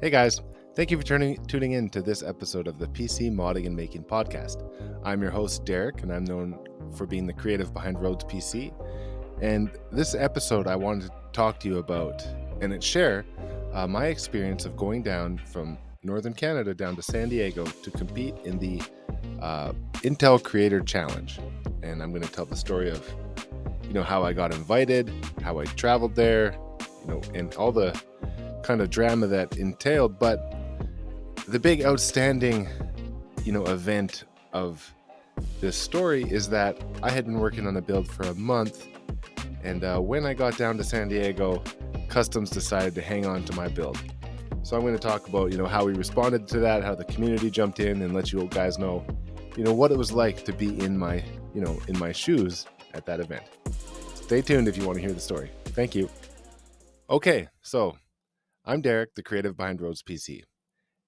Hey guys, thank you for tuning in to this episode of the PC Modding and Making podcast. I'm your host, Derek, and I'm known for being the creative behind Rhoads Pc. And this episode, I wanted to talk to you about and share my experience of going down from Northern Canada down to San Diego to compete in the Intel Creator Challenge. And I'm going to tell the story of, how I got invited, how I traveled there, and all the kind of drama that entailed. But the big outstanding, event of this story is that I had been working on a build for a month, and when I got down to San Diego, Customs decided to hang on to my build. So I'm going to talk about, how we responded to that, how the community jumped in, and let you guys know, what it was like to be in my, in my shoes at that event. Stay tuned if you want to hear the story. Thank you. Okay, so I'm Derek, the creative behind Rhoads Pc.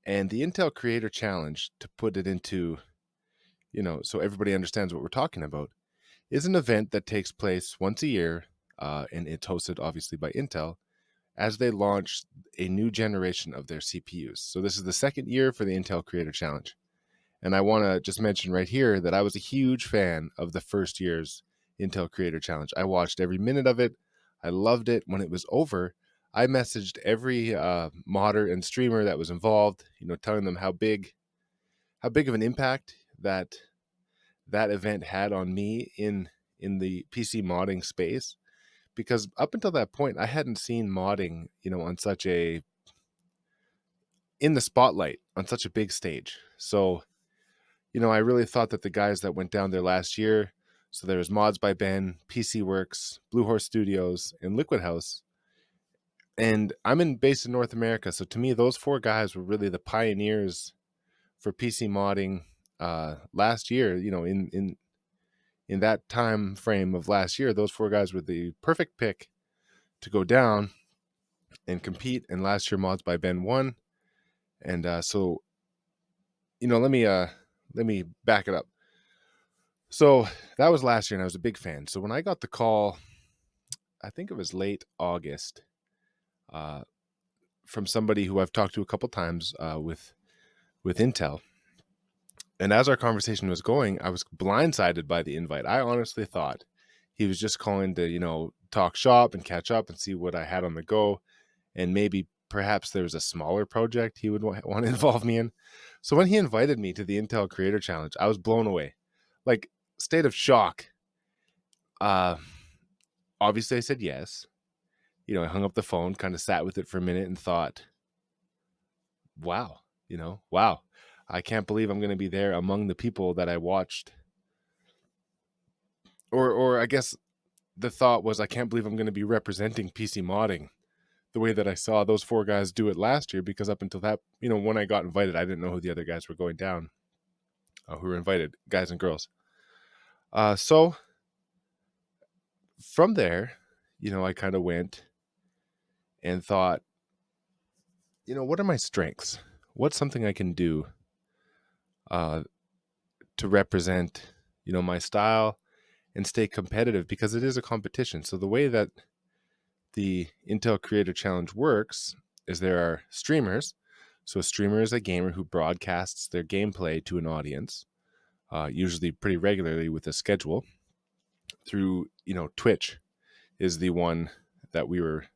And the Intel Creator Challenge, to put it into, so everybody understands what we're talking about, is an event that takes place once a year, and it's hosted obviously by Intel, as they launch a new generation of their CPUs. So this is the second year for the Intel Creator Challenge. And I want to just mention right here that I was a huge fan of the first year's Intel Creator Challenge. I watched every minute of it. I loved it. When it was over, I messaged every modder and streamer that was involved, telling them how big of an impact that event had on me in the PC modding space. Because up until that point, I hadn't seen modding, on such a in the spotlight on such a big stage. So, I really thought that the guys that went down there last year, so there was Mods by Ben, PC Works, Blue Horse Studios, and Liquid House. And based in North America, so to me, those four guys were really the pioneers for PC modding last year. In that time frame of last year, those four guys were the perfect pick to go down and compete. And last year, Mods by Ben won. And so, let me back it up. So that was last year, and I was a big fan. So when I got the call, I think it was late August, uh, from somebody who I've talked to a couple times with Intel. And as our conversation was going, I was blindsided by the invite. I honestly thought he was just calling to, talk shop and catch up and see what I had on the go. And maybe perhaps there was a smaller project he would want to involve me in. So when he invited me to the Intel Creator Challenge, I was blown away. Like, state of shock. Obviously I said yes. I hung up the phone, kind of sat with it for a minute and thought, wow, wow. I can't believe I'm going to be there among the people that I watched. Or I guess the thought was, I can't believe I'm going to be representing PC modding the way that I saw those four guys do it last year, because up until that, when I got invited, I didn't know who the other guys were going down, who were invited, guys and girls. So from there, I kind of went and thought, what are my strengths? What's something I can do to represent, my style and stay competitive, because it is a competition. So the way that the Intel Creator Challenge works is there are streamers. So a streamer is a gamer who broadcasts their gameplay to an audience, usually pretty regularly with a schedule through, Twitch is the one that we were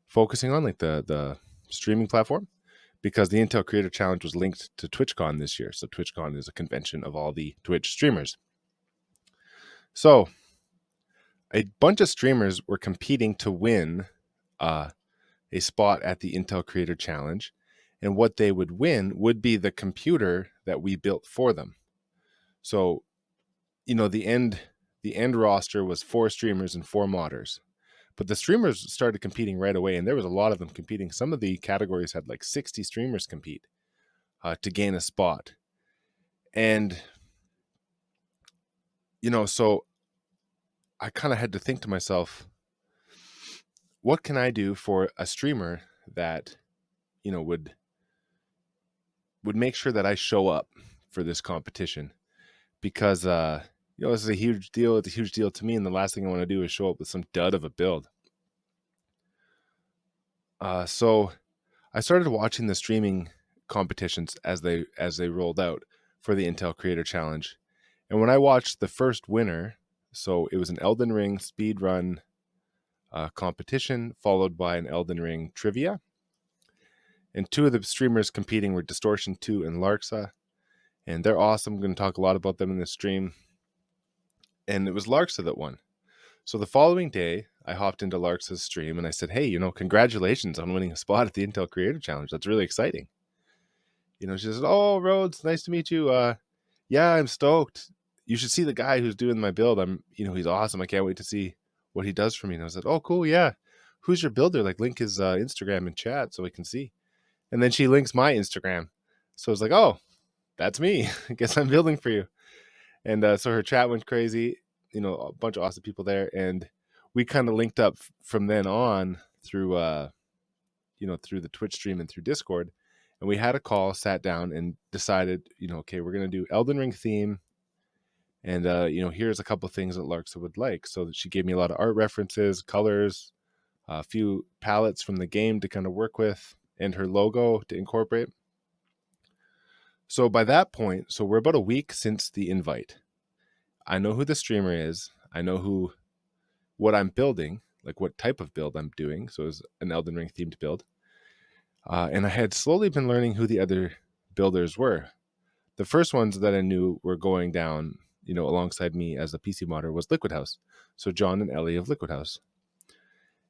focusing on, like the streaming platform, because the Intel Creator Challenge was linked to TwitchCon this year. So TwitchCon is a convention of all the Twitch streamers. So a bunch of streamers were competing to win a spot at the Intel Creator Challenge. And what they would win would be the computer that we built for them. So, the end roster was 4 streamers and 4 modders. But the streamers started competing right away, and there was a lot of them competing. Some of the categories had like 60 streamers compete to gain a spot. And, so I kind of had to think to myself, what can I do for a streamer that, would make sure that I show up for this competition? Because, this is a huge deal. It's a huge deal to me. And the last thing I want to do is show up with some dud of a build. So I started watching the streaming competitions as they rolled out for the Intel Creator Challenge. And when I watched the first winner, so it was an Elden Ring speed run competition followed by an Elden Ring trivia. And two of the streamers competing were Distortion 2 and Larksa. And they're awesome. I'm going to talk a lot about them in this stream. And it was Larksa that won. So the following day, I hopped into Larksa's stream and I said, hey, congratulations on winning a spot at the Intel Creator Challenge. That's really exciting. She says, oh, Rhoads, nice to meet you. Yeah, I'm stoked. You should see the guy who's doing my build. He's awesome. I can't wait to see what he does for me. And I said, oh, cool. Yeah. Who's your builder? Like, link his Instagram in chat so we can see. And then she links my Instagram. So I was like, oh, that's me. I guess I'm building for you. And so her chat went crazy, a bunch of awesome people there. And we kind of linked up from then on through, through the Twitch stream and through Discord. And we had a call, sat down and decided, okay, we're going to do Elden Ring theme. And, here's a couple of things that Larksa would like. So she gave me a lot of art references, colors, a few palettes from the game to kind of work with, and her logo to incorporate. So by that point, so we're about a week since the invite. I know who the streamer is. I know what I'm building, like what type of build I'm doing. So it's an Elden Ring themed build. And I had slowly been learning who the other builders were. The first ones that I knew were going down, alongside me as a PC modder was Liquid House. So John and Ellie of Liquid House.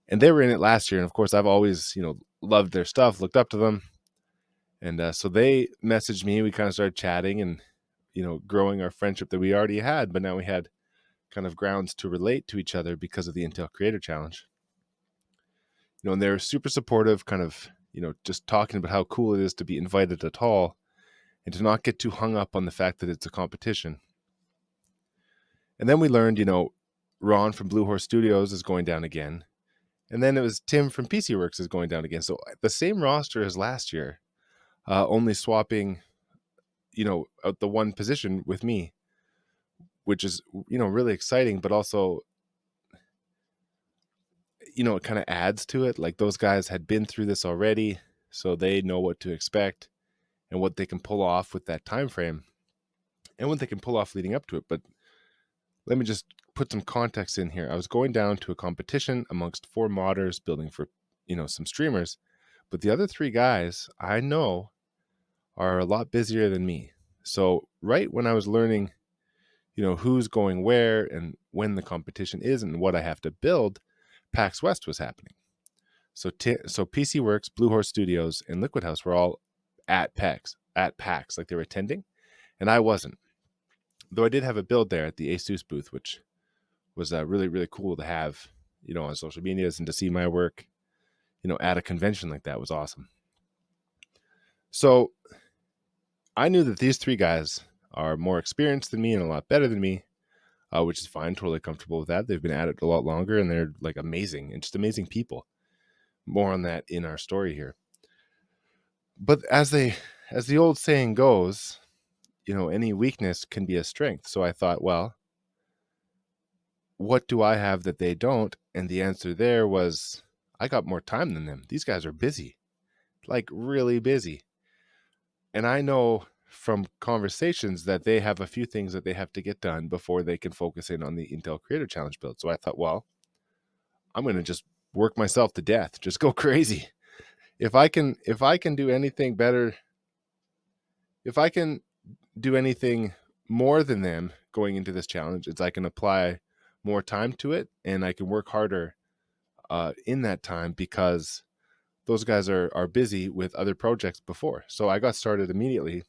And they were in it last year. And of course, I've always, loved their stuff, looked up to them. And so they messaged me. We kind of started chatting and, growing our friendship that we already had. But now we had kind of grounds to relate to each other because of the Intel Creator Challenge. And they're super supportive, kind of, just talking about how cool it is to be invited at all and to not get too hung up on the fact that it's a competition. And then we learned, Ron from Blue Horse Studios is going down again. And then it was Tim from PC Works is going down again. So the same roster as last year, only swapping, out the one position with me, which is, really exciting, but also, it kind of adds to it. Like those guys had been through this already, so they know what to expect and what they can pull off with that time frame and what they can pull off leading up to it. But let me just put some context in here. I was going down to a competition amongst 4 modders building for, some streamers, but the other 3 guys I know are a lot busier than me. So right when I was learning, who's going where and when the competition is and what I have to build, PAX West was happening. So PC Works, Blue Horse Studios, and Liquid House were all at PAX, like they were attending, and I wasn't. Though I did have a build there at the Asus booth, which was really, really cool to have, on social medias and to see my work, at a convention like that was awesome. So I knew that these 3 guys are more experienced than me and a lot better than me, which is fine, totally comfortable with that. They've been at it a lot longer and they're like amazing and just amazing people. More on that in our story here. But as the old saying goes, any weakness can be a strength. So I thought, well, what do I have that they don't? And the answer there was, I got more time than them. These guys are busy, like really busy. And I know from conversations that they have a few things that they have to get done before they can focus in on the Intel Creator Challenge build. So I thought, well, I'm going to just work myself to death, just go crazy. If I can do anything better, if I can do anything more than them going into this challenge, it's I can apply more time to it and I can work harder in that time because those guys are busy with other projects before. So I got started immediately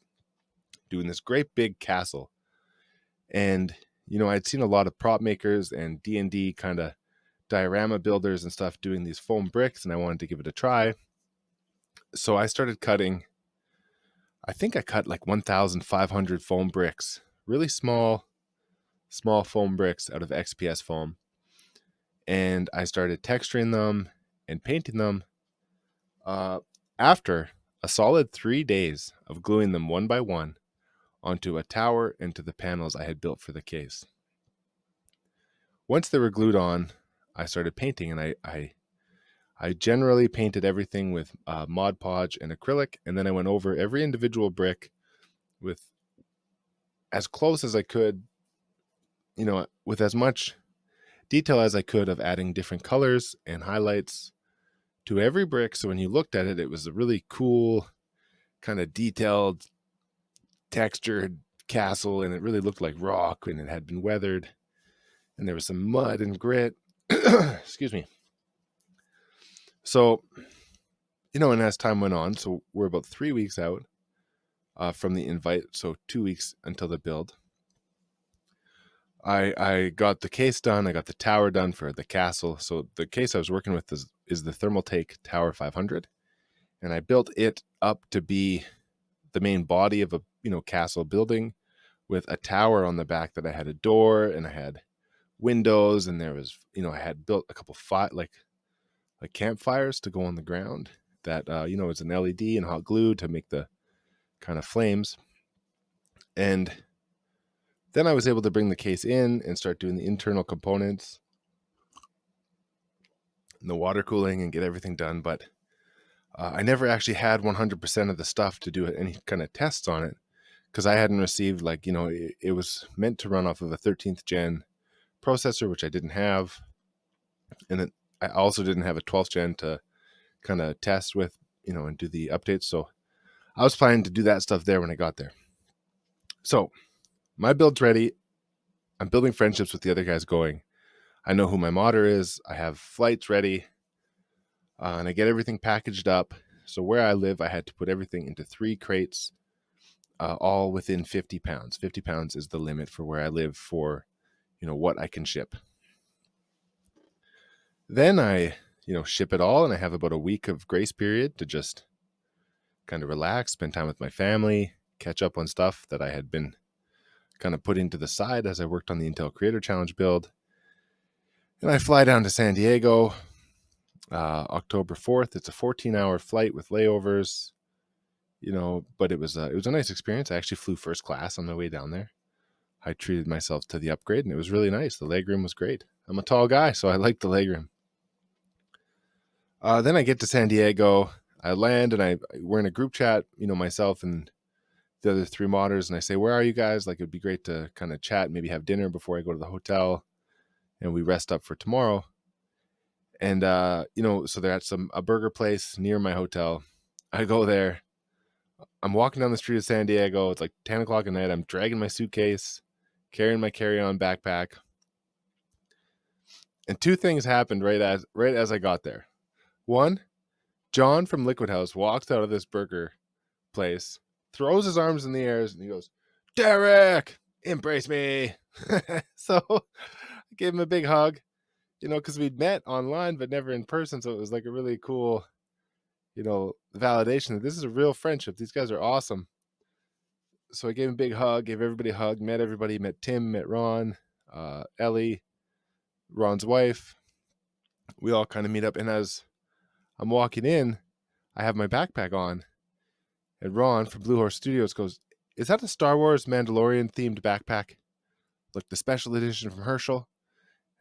doing this great big castle. And, I'd seen a lot of prop makers and D&D kind of diorama builders and stuff doing these foam bricks, and I wanted to give it a try. So I started cutting, I think I cut like 1,500 foam bricks, really small foam bricks out of XPS foam. And I started texturing them and painting them after a solid 3 days of gluing them one by one onto a tower and to the panels I had built for the case. Once they were glued on, I started painting, and I generally painted everything with Mod Podge and acrylic, and then I went over every individual brick with as close as I could, with as much detail as I could of adding different colors and highlights to every brick. So when you looked at it, it was a really cool, kind of detailed, textured castle, and it really looked like rock, and it had been weathered, and there was some mud and grit. Excuse me. So, and as time went on, so we're about 3 weeks out from the invite, so 2 weeks until the build. I got the case done. I got the tower done for the castle. So the case I was working with is the Thermaltake Tower 500, and I built it up to be the main body of a castle building with a tower on the back that I had a door and I had windows, and there was I had built a couple like campfires to go on the ground that is an LED and hot glue to make the kind of flames. And then I was able to bring the case in and start doing the internal components and the water cooling and get everything done. But I never actually had 100% of the stuff to do any kind of tests on it because I hadn't received it was meant to run off of a 13th gen processor, which I didn't have. And I also didn't have a 12th gen to kind of test with, and do the updates. So I was planning to do that stuff there when I got there. So my build's ready. I'm building friendships with the other guys going. I know who my modder is. I have flights ready. And I get everything packaged up. So where I live, I had to put everything into 3 crates, all within 50 pounds. 50 pounds is the limit for where I live for, what I can ship. Then I, ship it all, and I have about a week of grace period to just kind of relax, spend time with my family, catch up on stuff that I had been kind of putting to the side as I worked on the Intel Creator Challenge build. And I fly down to San Diego October 4th. It's a 14-hour flight with layovers, but it was a nice experience. I actually flew first class on my way down there. I treated myself to the upgrade, and it was really nice. The legroom was great. I'm a tall guy, so I like the legroom. Then I get to San Diego. I land, and we're in a group chat, myself and the other 3 modders, and I say, where are you guys? Like, it'd be great to kind of chat, maybe have dinner before I go to the hotel, and we rest up for tomorrow. And so they're at a burger place near my hotel. I go there. I'm walking down the street of San Diego. It's like 10 o'clock at night. I'm dragging my suitcase, carrying my carry-on backpack. And 2 things happened right as I got there. One, John from Liquid House walks out of this burger place, throws his arms in the air, and he goes, "Derek, embrace me." So I gave him a big hug, because we'd met online but never in person. So it was like a really cool, validation that this is a real friendship. These guys are awesome. So I gave him a big hug, gave everybody a hug, met everybody, met Tim, met Ron, Ellie, Ron's wife. We all kind of meet up. And as I'm walking in, I have my backpack on. And Ron from Blue Horse Studios goes, "Is that a Star Wars Mandalorian themed backpack? Like the special edition from Herschel?"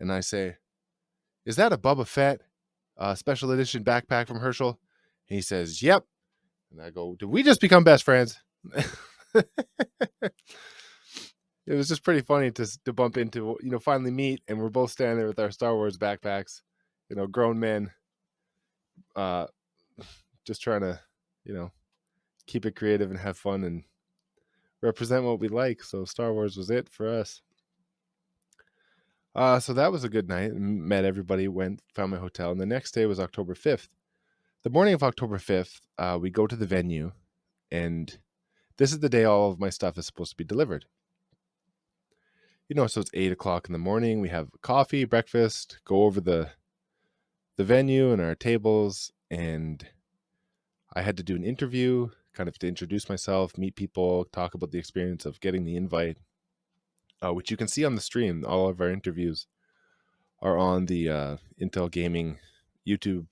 And I say, "Is that a Boba Fett special edition backpack from Herschel?" And he says, "Yep." And I go, "Did we just become best friends?" It was just pretty funny to bump into, finally meet, and we're both standing there with our Star Wars backpacks, grown men, just trying to, keep it creative and have fun and represent what we like. So Star Wars was it for us. So that was a good night. Met everybody, found my hotel, and the next day was October 5th. The morning of October 5th, we go to the venue, and this is the day all of my stuff is supposed to be delivered. So it's 8 o'clock in the morning. We have coffee, breakfast, go over the venue and our tables, and I had to do an interview, kind of to introduce myself, meet people, talk about the experience of getting the invite, which you can see on the stream. All of our interviews are on the Intel Gaming YouTube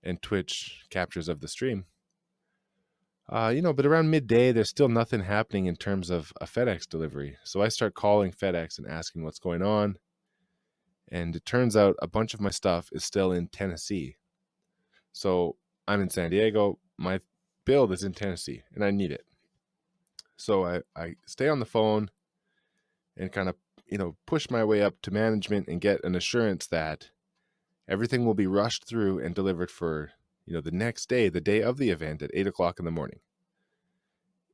and Twitch captures of the stream. But around midday, there's still nothing happening in terms of a FedEx delivery. So I start calling FedEx and asking what's going on. And it turns out a bunch of my stuff is still in Tennessee. So I'm in San Diego. My build is in Tennessee, and I need it. So I stay on the phone and kind of, push my way up to management and get an assurance that everything will be rushed through and delivered for, the next day, the day of the event at 8 o'clock in the morning.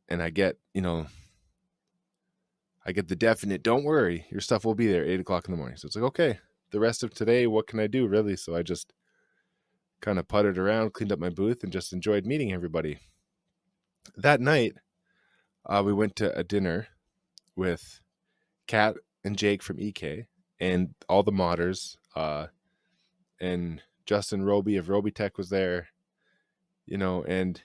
And I get the definite, don't worry, your stuff will be there 8 o'clock in the morning. So it's like, okay, the rest of today, what can I do really? So I just kind of puttered around, cleaned up my booth, and just enjoyed meeting everybody. That night, we went to a dinner with Kat and Jake from EK and all the modders, and Justin Roby of Roby Tech was there, and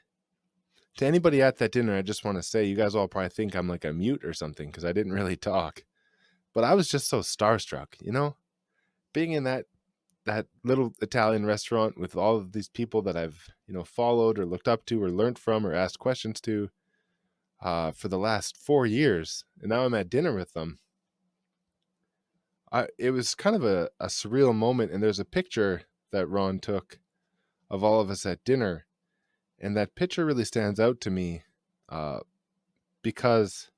to anybody at that dinner, I just want to say, you guys all probably think I'm like a mute or something because I didn't really talk, but I was just so starstruck, being in that little Italian restaurant with all of these people that I've, followed or looked up to or learned from or asked questions to, for the last 4 years. And now I'm at dinner with them. It was kind of a surreal moment. And there's a picture that Ron took of all of us at dinner. And that picture really stands out to me, because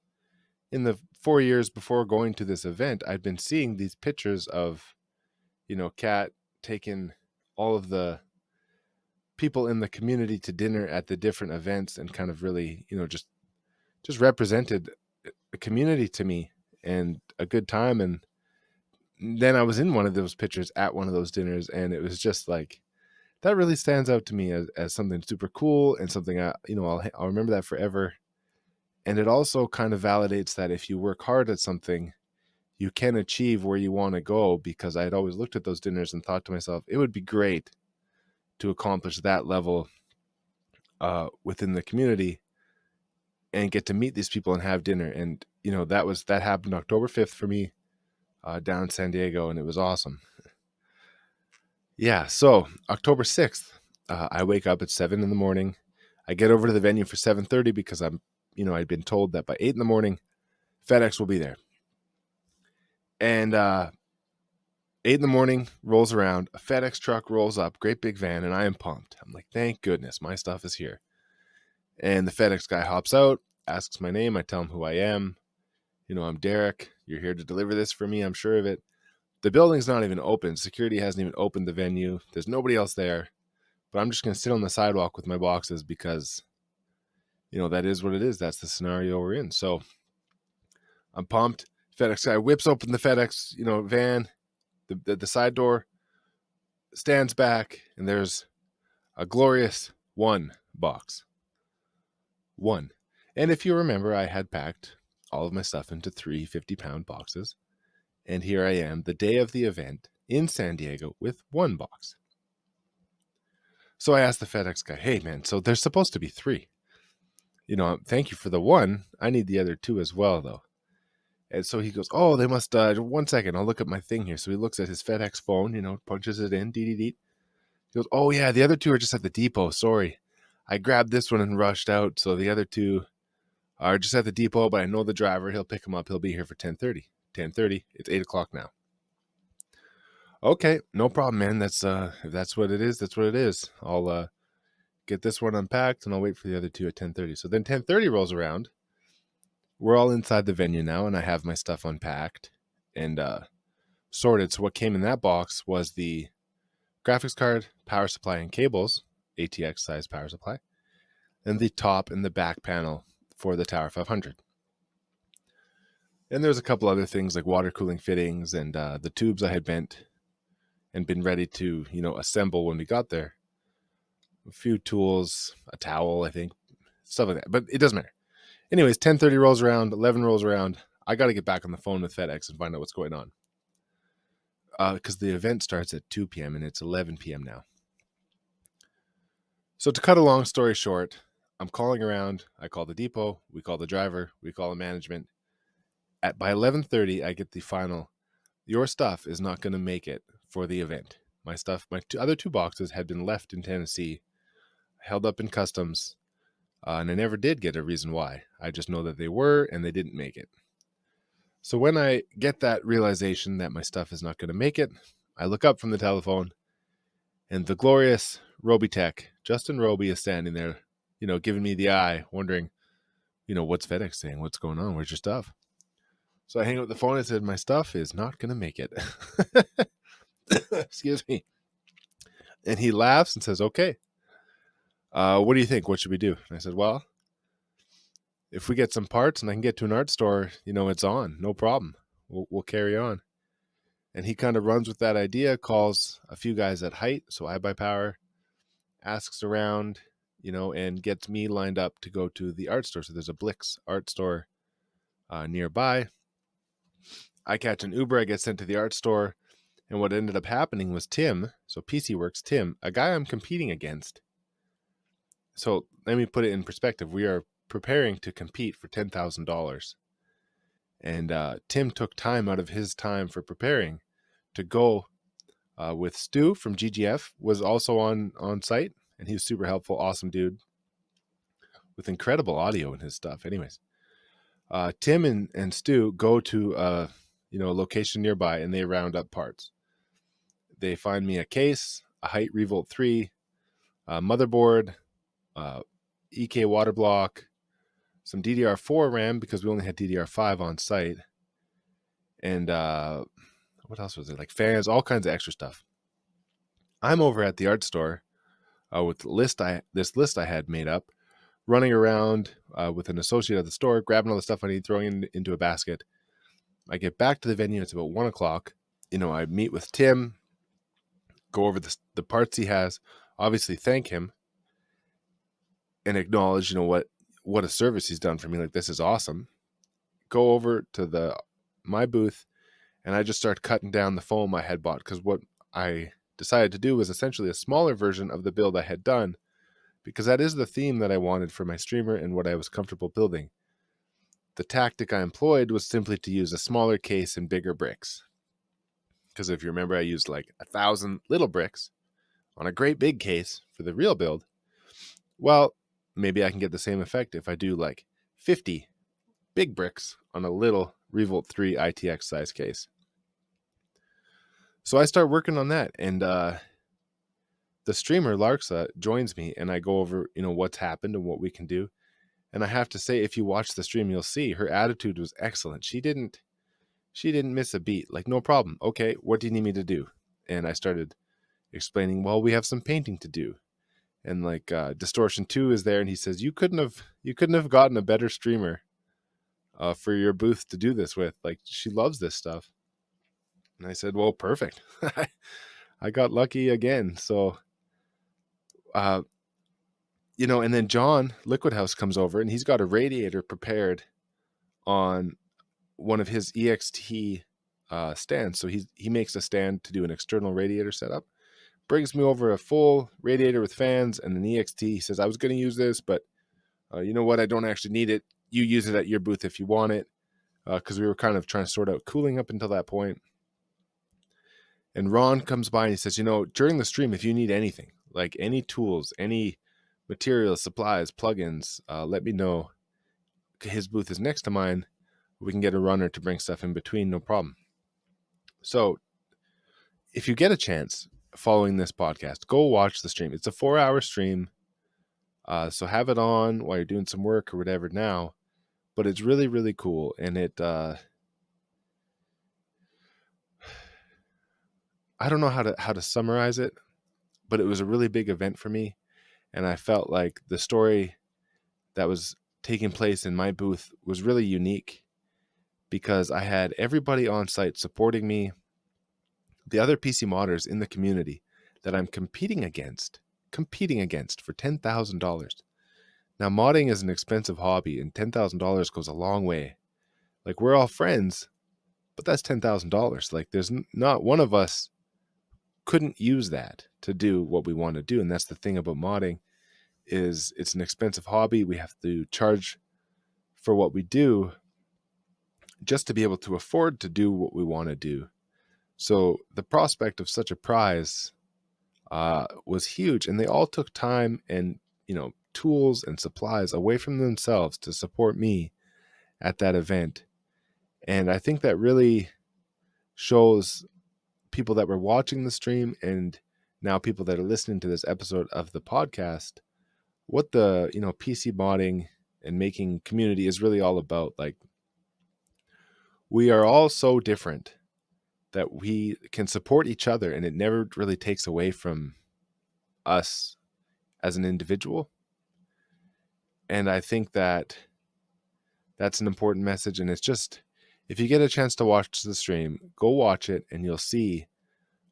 in the 4 years before going to this event, I'd been seeing these pictures of, Kat taking all of the people in the community to dinner at the different events and kind of really, just represented a community to me and a good time. And then I was in one of those pictures at one of those dinners, and it was just like, that really stands out to me as something super cool and something I'll remember that forever. And it also kind of validates that if you work hard at something, you can achieve where you want to go, because I had always looked at those dinners and thought to myself, it would be great to accomplish that level within the community and get to meet these people and have dinner. And, that happened October 5th for me, down in San Diego, and it was awesome. Yeah. So October 6th, I wake up at 7 in the morning. I get over to the venue for 7:30 because I'd been told that by 8 in the morning, FedEx will be there. And 8 in the morning rolls around, a FedEx truck rolls up, great big van, and I am pumped. I'm like, thank goodness, my stuff is here. And the FedEx guy hops out, asks my name. I tell him who I am. I'm Derek. You're here to deliver this for me. I'm sure of it. The building's not even open. Security hasn't even opened the venue. There's nobody else there. But I'm just going to sit on the sidewalk with my boxes because, that is what it is. That's the scenario we're in. So I'm pumped. FedEx guy whips open the FedEx, van. The side door stands back, and there's a glorious one box. One. And if you remember, I had packed all of my stuff into 3 50-pound boxes. And here I am, the day of the event in San Diego with one box. So I asked the FedEx guy, hey, man, so there's supposed to be 3. Thank you for the one. I need the other 2 as well, though. And so he goes, oh, they must, 1 second, I'll look at my thing here. So he looks at his FedEx phone, punches it in, dee. He goes, oh, yeah, the other 2 are just at the depot. Sorry. I grabbed this one and rushed out. So the other 2 are just at the depot, but I know the driver. He'll pick them up. He'll be here for 10:30. 10:30. It's 8 o'clock now. Okay, no problem, man. That's if that's what it is, that's what it is. I'll get this one unpacked and I'll wait for the other 2 at 10:30. So then 10:30 rolls around. We're all inside the venue now, and I have my stuff unpacked and sorted. So what came in that box was the graphics card, power supply, and cables, ATX size power supply, and the top and the back panel for the Tower 500. And there's a couple other things like water cooling fittings and the tubes I had bent and been ready to, assemble when we got there. A few tools, a towel, I think, stuff like that. But it doesn't matter. Anyways, 10:30 rolls around, 11 rolls around. I got to get back on the phone with FedEx and find out what's going on. Because the event starts at 2 p.m. and it's 11 p.m. now. So to cut a long story short, I'm calling around. I call the depot. We call the driver. We call the management. By 11:30, I get the final, your stuff is not going to make it for the event. My stuff, my other 2 boxes had been left in Tennessee, held up in customs, and I never did get a reason why. I just know that they were, and they didn't make it. So when I get that realization that my stuff is not going to make it, I look up from the telephone, and the glorious Robitech, Justin Roby, is standing there, giving me the eye, wondering, what's FedEx saying? What's going on? Where's your stuff? So I hang up the phone and said, my stuff is not going to make it. Excuse me. And he laughs and says, okay, what do you think? What should we do? And I said, well, if we get some parts and I can get to an art store, it's on. No problem. We'll carry on. And he kind of runs with that idea, calls a few guys at Height, so I Buy Power, asks around, and gets me lined up to go to the art store. So there's a Blix art store nearby. I catch an Uber, I get sent to the art store, and what ended up happening was Tim, so PC Works Tim, a guy I'm competing against. So let me put it in perspective. We are preparing to compete for $10,000. And Tim took time out of his time for preparing to go with Stu from GGF, was also on site, and he was super helpful, awesome dude with incredible audio in his stuff. Anyways, Tim and Stu go to a location nearby, and they round up parts. They find me a case, a Height Revolt 3, a motherboard, EK water block, some DDR4 RAM because we only had DDR5 on site, and what else was it? Like fans, all kinds of extra stuff. I'm over at the art store with this list I had made up, running around with an associate at the store, grabbing all the stuff I need, throwing it into a basket. I get back to the venue. It's about 1 o'clock. I meet with Tim, go over the parts he has, obviously thank him, and acknowledge, what a service he's done for me. Like, this is awesome. Go over to my booth, and I just start cutting down the foam I had bought, because what I decided to do was essentially a smaller version of the build I had done, because that is the theme that I wanted for my streamer and what I was comfortable building. The tactic I employed was simply to use a smaller case and bigger bricks. Because if you remember, I used like 1,000 little bricks on a great big case for the real build. Well, maybe I can get the same effect if I do like 50 big bricks on a little Revolt 3 ITX size case. So I start working on that, and the streamer Larksa joins me, and I go over, what's happened and what we can do. And I have to say, if you watch the stream, you'll see her attitude was excellent. She didn't miss a beat. Like, no problem. Okay, what do you need me to do? And I started explaining, well, we have some painting to do. And like Distortion 2 is there, and he says, you couldn't have gotten a better streamer for your booth to do this with. Like, she loves this stuff. And I said, well, perfect. I got lucky again. So and then John Liquid House comes over, and he's got a radiator prepared on one of his EXT stands. So he makes a stand to do an external radiator setup, brings me over a full radiator with fans and an EXT. He says, I was going to use this, but you know what? I don't actually need it. You use it at your booth if you want it, because we were kind of trying to sort out cooling up until that point. And Ron comes by and he says, during the stream, if you need anything, like any tools, any materials, supplies, plugins, let me know. His booth is next to mine. We can get a runner to bring stuff in between, no problem. So if you get a chance following this podcast, go watch the stream. It's a 4-hour stream. So have it on while you're doing some work or whatever now. But it's really, really cool. And it, I don't know how to summarize it, but it was a really big event for me. And I felt like the story that was taking place in my booth was really unique, because I had everybody on site supporting me, the other PC modders in the community that I'm competing against for $10,000. Now, modding is an expensive hobby, and $10,000 goes a long way. Like, we're all friends, but that's $10,000. Like, there's not one of us couldn't use that to do what we want to do. And that's the thing about modding, is it's an expensive hobby. We have to charge for what we do just to be able to afford to do what we want to do. So the prospect of such a prize was huge, and they all took time and tools and supplies away from themselves to support me at that event. And I think that really shows people that were watching the stream and now people that are listening to this episode of the podcast what the PC modding and making community is really all about. Like, we are all so different that we can support each other, and it never really takes away from us as an individual. And I think that that's an important message. And it's just, if you get a chance to watch the stream, go watch it, and you'll see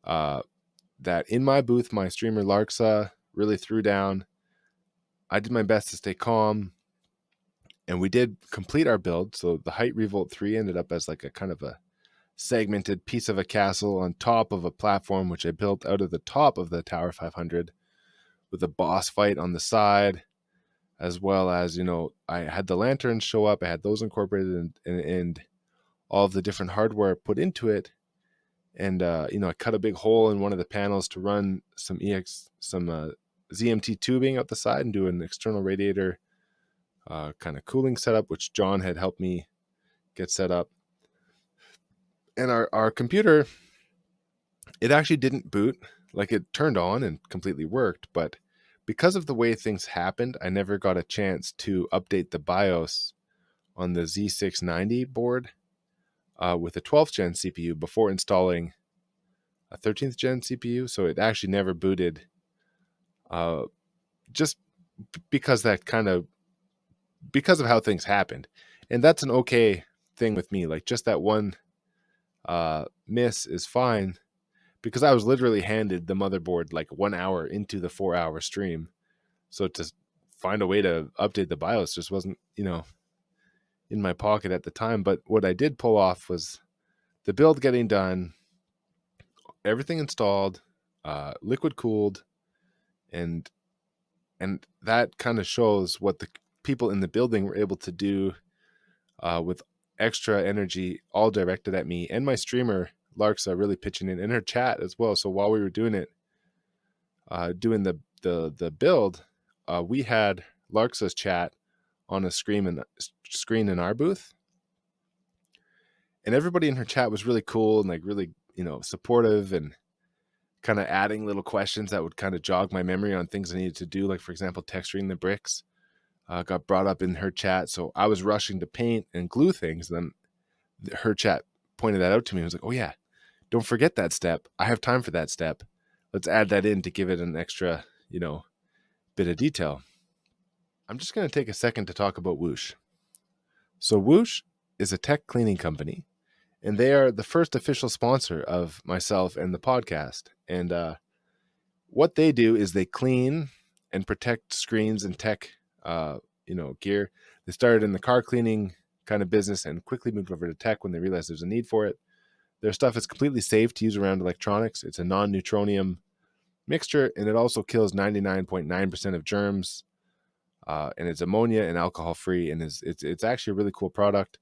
that in my booth, my streamer Larksa really threw down. I did my best to stay calm, and we did complete our build. So the Height Revolt 3 ended up as like a kind of a segmented piece of a castle on top of a platform, which I built out of the top of the Tower 500 with a boss fight on the side, as well as, I had the lanterns show up. I had those incorporated and all of the different hardware put into it. And, I cut a big hole in one of the panels to run some ZMT tubing out the side and do an external radiator kind of cooling setup, which John had helped me get set up. And our computer, it actually didn't boot. Like, it turned on and completely worked, but because of the way things happened, I never got a chance to update the BIOS on the Z690 board with a 12th gen CPU before installing a 13th gen CPU. So it actually never booted just because of how things happened. And that's an okay thing with me. Like, just that one miss is fine, because I was literally handed the motherboard like 1 hour into the 4-hour stream. So to find a way to update the BIOS just wasn't, in my pocket at the time. But what I did pull off was the build getting done, everything installed, liquid cooled, and that kind of shows what the people in the building were able to do with extra energy, all directed at me and my streamer Larksa really pitching in her chat as well. So while we were doing it, doing the build, we had Larksa's chat on a screen in our booth, and everybody in her chat was really cool and like really supportive, and kind of adding little questions that would kind of jog my memory on things I needed to do. Like, for example, texturing the bricks got brought up in her chat. So I was rushing to paint and glue things. Then her chat pointed that out to me. I was like, oh yeah, don't forget that step. I have time for that step. Let's add that in to give it an extra, bit of detail. I'm just going to take a second to talk about Whoosh. So Whoosh is a tech cleaning company, and they are the first official sponsor of myself and the podcast. And what they do is they clean and protect screens and tech, gear. They started in the car cleaning kind of business and quickly moved over to tech when they realized there's a need for it. Their stuff is completely safe to use around electronics. It's a non-neutronium mixture, and it also kills 99.9% of germs. And it's ammonia and alcohol free, and it's actually a really cool product.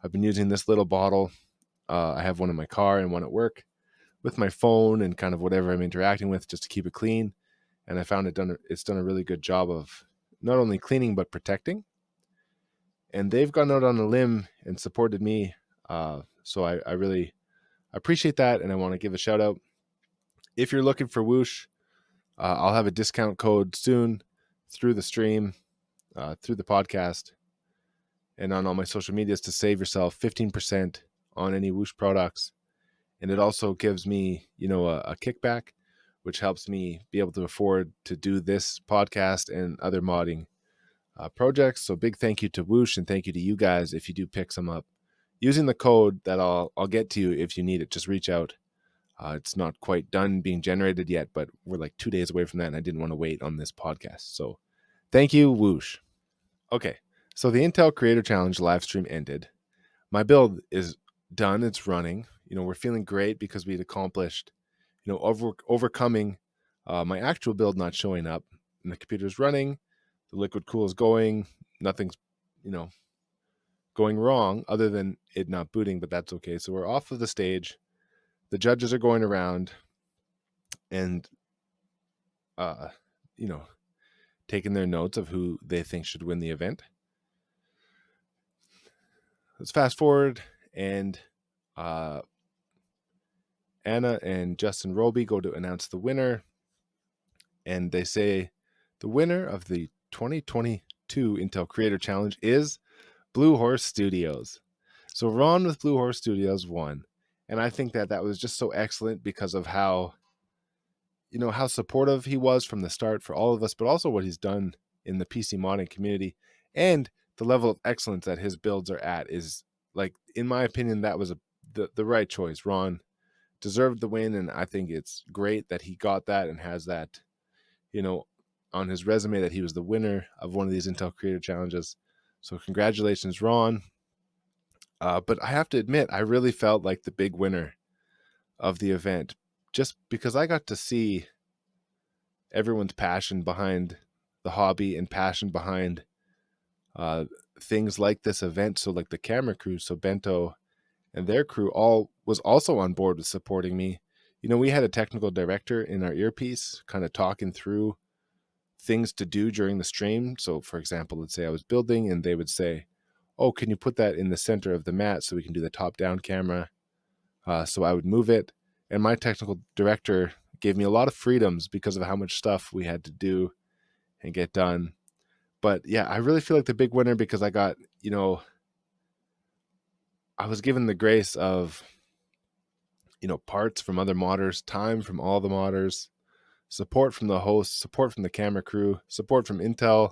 I've been using this little bottle. I have one in my car and one at work with my phone and kind of whatever I'm interacting with, just to keep it clean. And I found it's done a really good job of not only cleaning but protecting. And they've gone out on a limb and supported me. So I really appreciate that, and I want to give a shout out. If you're looking for Whoosh, I'll have a discount code soon through the stream, through the podcast, and on all my social medias to save yourself 15% on any Whoosh products. And it also gives me, a kickback, which helps me be able to afford to do this podcast and other modding projects. So big thank you to Whoosh, and thank you to you guys if you do pick some up. Using the code that I'll get to you if you need it, just reach out. It's not quite done being generated yet, but we're like 2 days away from that, and I didn't want to wait on this podcast. So thank you, Whoosh. Okay, so the Intel Creator Challenge live stream ended. My build is done. It's running. We're feeling great because we'd accomplished, overcoming my actual build not showing up, and the computer's running. The liquid cool is going. Nothing's, going wrong other than it not booting, but that's okay. So we're off of the stage. The judges are going around and, taking their notes of who they think should win the event. Let's fast forward, and Anna and Justin Roby go to announce the winner. and they say the winner of the 2022 Intel Creator Challenge is Blue Horse Studios. So Ron with Blue Horse Studios won. And I think that was just so excellent because of how, how supportive he was from the start for all of us, but also what he's done in the PC modding community, and the level of excellence that his builds are at is, like, in my opinion, that was the right choice. Ron deserved the win, and I think it's great that he got that and has that, on his resume, that he was the winner of one of these Intel Creator Challenges. So congratulations, Ron. But I have to admit, I really felt like the big winner of the event, just because I got to see everyone's passion behind the hobby and passion behind uh, things like this event. So like the camera crew, so Bento and their crew all was also on board with supporting me. We had a technical director in our earpiece kind of talking through things to do during the stream. So for example, let's say I was building and they would say, oh, can you put that in the center of the mat so we can do the top down camera? So I would move it. And my technical director gave me a lot of freedoms because of how much stuff we had to do and get done. But yeah, I really feel like the big winner because I got, I was given the grace of, parts from other modders, time from all the modders, support from the host, support from the camera crew, support from Intel,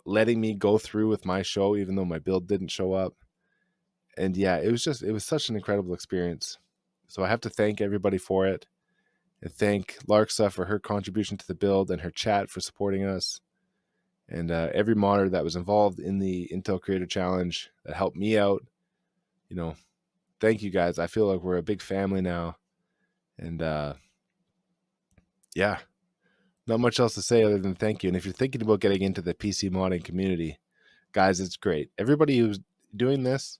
letting me go through with my show, even though my build didn't show up. And yeah, it was such an incredible experience. So I have to thank everybody for it, and thank Larksa for her contribution to the build and her chat for supporting us, and every modder that was involved in the Intel Creator Challenge that helped me out. Thank you guys. I feel like we're a big family now, and yeah, not much else to say other than thank you. And if you're thinking about getting into the PC modding community, guys, it's great. Everybody who's doing this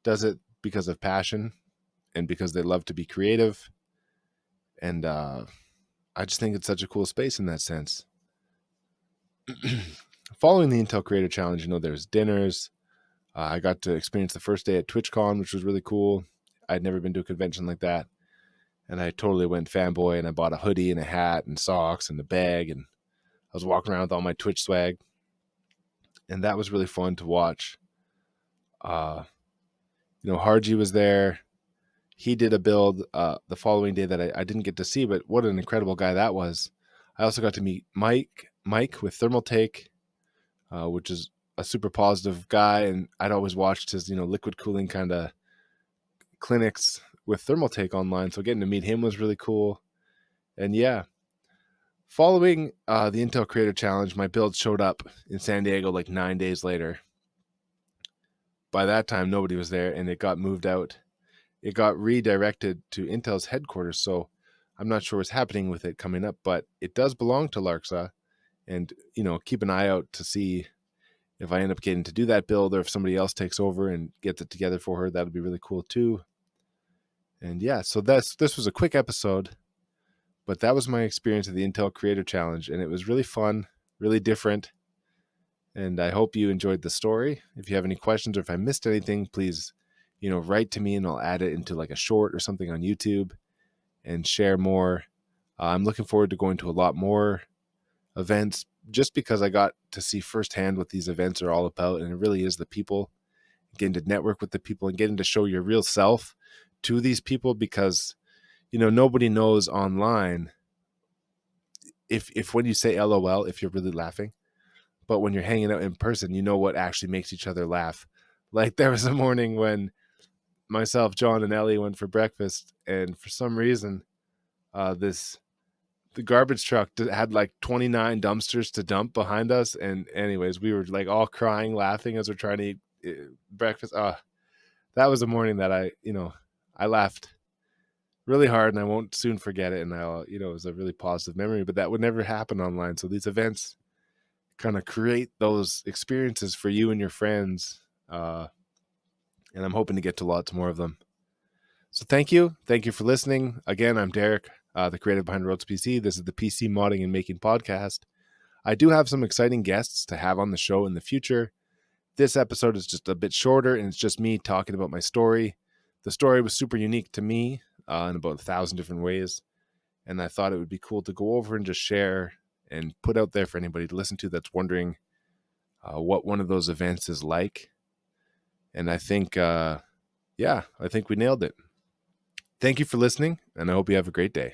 does it because of passion and because they love to be creative, and I just think it's such a cool space in that sense. Following the Intel Creator Challenge, there's dinners. I got to experience the first day at TwitchCon, which was really cool. I'd never been to a convention like that. And I totally went fanboy, and I bought a hoodie and a hat and socks and a bag, and I was walking around with all my Twitch swag. And that was really fun to watch. Harji was there. He did a build the following day that I didn't get to see, but what an incredible guy that was. I also got to meet Mike with Thermaltake, which is a super positive guy, and I'd always watched his liquid cooling kind of clinics with Thermaltake online, so getting to meet him was really cool. And yeah, following the Intel Creator Challenge, my build showed up in San Diego like 9 days later. By that time, nobody was there, and it got moved out. It got redirected to Intel's headquarters, so I'm not sure what's happening with it coming up, but it does belong to Larksa, and keep an eye out to see if I end up getting to do that build, or if somebody else takes over and gets it together for her. That would be really cool too. And yeah, so this was a quick episode, but that was my experience of the Intel Creator Challenge, and it was really fun, really different. And I hope you enjoyed the story. If you have any questions or if I missed anything, please, write to me and I'll add it into like a short or something on YouTube and share more. I'm looking forward to going to a lot more events, just because I got to see firsthand what these events are all about. And it really is the people, getting to network with the people and getting to show your real self to these people, because, nobody knows online if when you say LOL, if you're really laughing. But when you're hanging out in person, you know what actually makes each other laugh. Like there was a morning when myself, John, and Ellie went for breakfast, and for some reason, the garbage truck had like 29 dumpsters to dump behind us. And anyways, we were like all crying, laughing as we're trying to eat breakfast. That was a morning that I laughed really hard, and I won't soon forget it. And it was a really positive memory, but that would never happen online. So these events kind of create those experiences for you and your friends. And I'm hoping to get to lots more of them. So thank you. Thank you for listening. Again, I'm Derek, the creative behind Rhoads Pc. This is the PC Modding and Making podcast. I do have some exciting guests to have on the show in the future. This episode is just a bit shorter, and it's just me talking about my story. The story was super unique to me in about 1,000 different ways. and I thought it would be cool to go over and just share and put out there for anybody to listen to that's wondering what one of those events is like. And I think, I think we nailed it. Thank you for listening, and I hope you have a great day.